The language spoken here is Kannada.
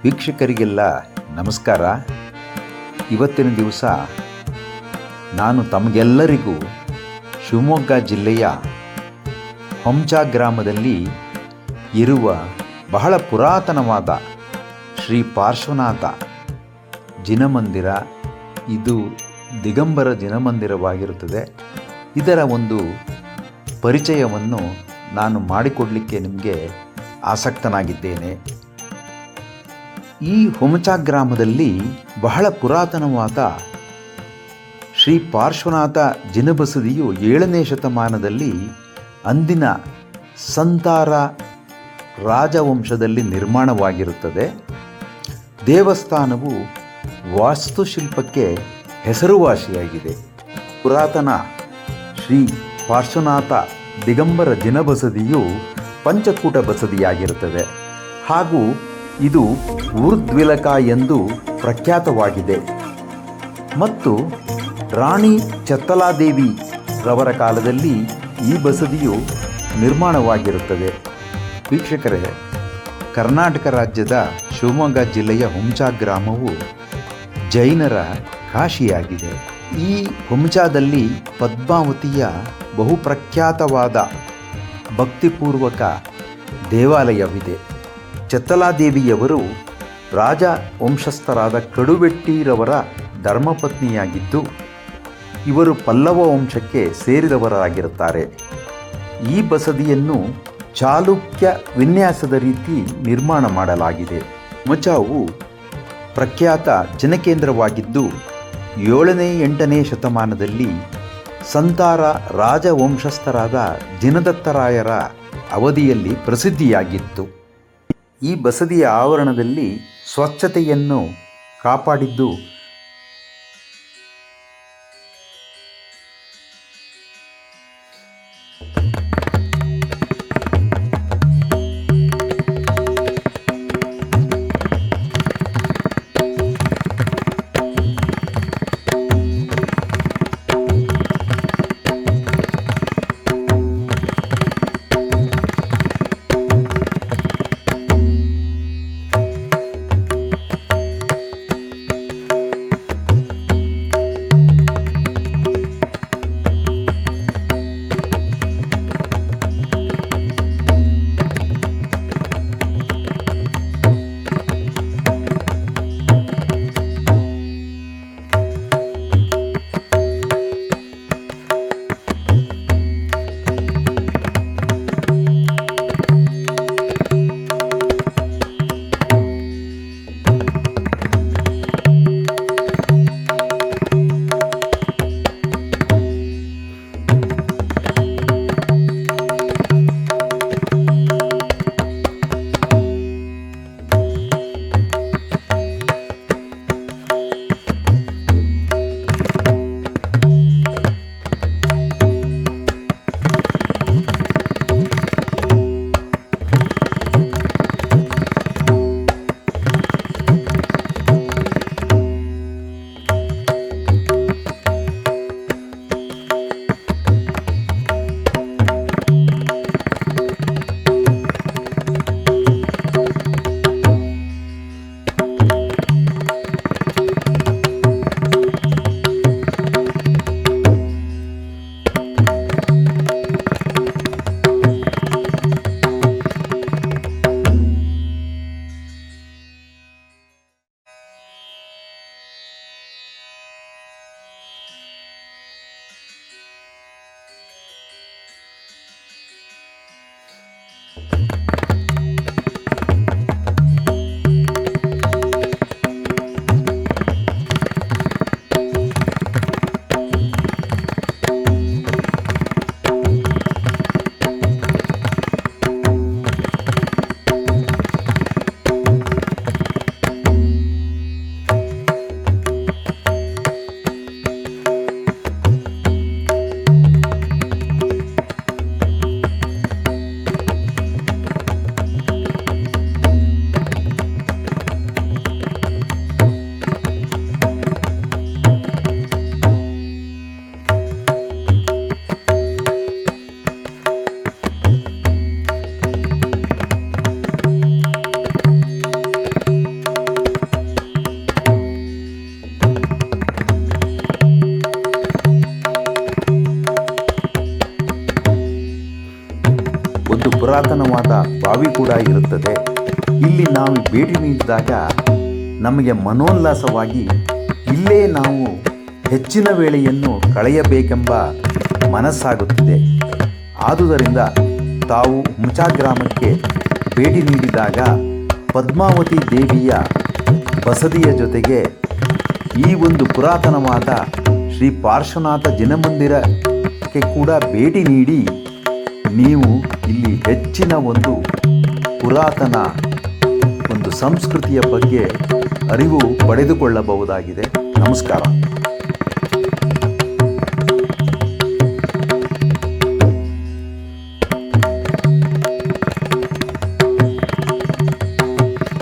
ವೀಕ್ಷಕರಿಗೆಲ್ಲ ನಮಸ್ಕಾರ. ಇವತ್ತಿನ ದಿವಸ ನಾನು ತಮಗೆಲ್ಲರಿಗೂ ಶಿವಮೊಗ್ಗ ಜಿಲ್ಲೆಯ ಹೊಂಚ ಗ್ರಾಮದಲ್ಲಿ ಇರುವ ಬಹಳ ಪುರಾತನವಾದ ಶ್ರೀ ಪಾರ್ಶ್ವನಾಥ ಜಿನಮಂದಿರ, ಇದು ದಿಗಂಬರ ಜಿನಮಂದಿರವಾಗಿರುತ್ತದೆ. ಇದರ ಒಂದು ಪರಿಚಯವನ್ನು ನಾನು ಮಾಡಿಕೊಡಲಿಕ್ಕೆ ನಿಮಗೆ ಆಸಕ್ತನಾಗಿದ್ದೇನೆ. ಈ ಹೊಂಚ ಗ್ರಾಮದಲ್ಲಿ ಬಹಳ ಪುರಾತನವಾದ ಶ್ರೀ ಪಾರ್ಶ್ವನಾಥ ಜಿನಬಸದಿಯು 7ನೇ ಶತಮಾನದಲ್ಲಿ ಅಂದಿನ ಸಂತಾರ ರಾಜವಂಶದಲ್ಲಿ ನಿರ್ಮಾಣವಾಗಿರುತ್ತದೆ. ದೇವಸ್ಥಾನವು ವಾಸ್ತುಶಿಲ್ಪಕ್ಕೆ ಹೆಸರುವಾಸಿಯಾಗಿದೆ. ಪುರಾತನ ಶ್ರೀ ಪಾರ್ಶ್ವನಾಥ ದಿಗಂಬರ ಜಿನಬಸದಿಯು ಪಂಚಕೂಟ ಬಸದಿಯಾಗಿರುತ್ತದೆ ಹಾಗೂ ಇದು ಊರ್ಧ್ವಿಲಕ ಎಂದು ಪ್ರಖ್ಯಾತವಾಗಿದೆ ಮತ್ತು ರಾಣಿ ಚತ್ತಲಾದೇವಿ ರವರ ಕಾಲದಲ್ಲಿ ಈ ಬಸದಿಯು ನಿರ್ಮಾಣವಾಗಿರುತ್ತದೆ. ವೀಕ್ಷಕರೇ, ಕರ್ನಾಟಕ ರಾಜ್ಯದ ಶಿವಮೊಗ್ಗ ಜಿಲ್ಲೆಯ ಹೊಂಚ ಗ್ರಾಮವು ಜೈನರ ಕಾಶಿಯಾಗಿದೆ. ಈ ಹೊಂಚದಲ್ಲಿ ಪದ್ಮಾವತಿಯ ಬಹುಪ್ರಖ್ಯಾತವಾದ ಭಕ್ತಿಪೂರ್ವಕ ದೇವಾಲಯವಿದೆ. ಚತ್ತಲಾದೇವಿಯವರು ರಾಜ ವಂಶಸ್ಥರಾದ ಕಡುವೆಟ್ಟಿರವರ ಧರ್ಮಪತ್ನಿಯಾಗಿದ್ದು ಇವರು ಪಲ್ಲವ ವಂಶಕ್ಕೆ ಸೇರಿದವರಾಗಿರುತ್ತಾರೆ. ಈ ಬಸದಿಯನ್ನು ಚಾಲುಕ್ಯ ವಿನ್ಯಾಸದ ರೀತಿ ನಿರ್ಮಾಣ ಮಾಡಲಾಗಿದೆ. ಹೊಂಚವು ಪ್ರಖ್ಯಾತ ಜನಕೇಂದ್ರವಾಗಿದ್ದು 7ನೇ 8ನೇ ಶತಮಾನದಲ್ಲಿ ಸಂತಾರ ರಾಜವಂಶಸ್ಥರಾದ ಜಿನದತ್ತರಾಯರ ಅವಧಿಯಲ್ಲಿ ಪ್ರಸಿದ್ಧಿಯಾಗಿತ್ತು. ಈ ಬಸದಿಯ ಆವರಣದಲ್ಲಿ ಸ್ವಚ್ಛತೆಯನ್ನು ಕಾಪಾಡಿದ್ದು ಕೂಡ ಇರುತ್ತದೆ. ಇಲ್ಲಿ ನಾವು ಭೇಟಿ ನೀಡಿದಾಗ ನಮಗೆ ಮನೋಲ್ಲಾಸವಾಗಿ ಇಲ್ಲೇ ನಾವು ಹೆಚ್ಚಿನ ವೇಳೆಯನ್ನು ಕಳೆಯಬೇಕೆಂಬ ಮನಸ್ಸಾಗುತ್ತಿದೆ. ಆದುದರಿಂದ ತಾವು ಹುಂಚಾ ಗ್ರಾಮಕ್ಕೆ ಭೇಟಿ ನೀಡಿದಾಗ ಪದ್ಮಾವತಿ ದೇವಿಯ ಬಸದಿಯ ಜೊತೆಗೆ ಈ ಒಂದು ಪುರಾತನವಾದ ಶ್ರೀ ಪಾರ್ಶ್ವನಾಥ ಜಿನಮಂದಿರಕ್ಕೆ ಕೂಡ ಭೇಟಿ ನೀಡಿ ನೀವು ಇಲ್ಲಿ ಹೆಚ್ಚಿನ ಒಂದು ಪುರಾತನ ಒಂದು ಸಂಸ್ಕೃತಿಯ ಬಗ್ಗೆ ಅರಿವು ಪಡೆದುಕೊಳ್ಳಬಹುದಾಗಿದೆ. ನಮಸ್ಕಾರ.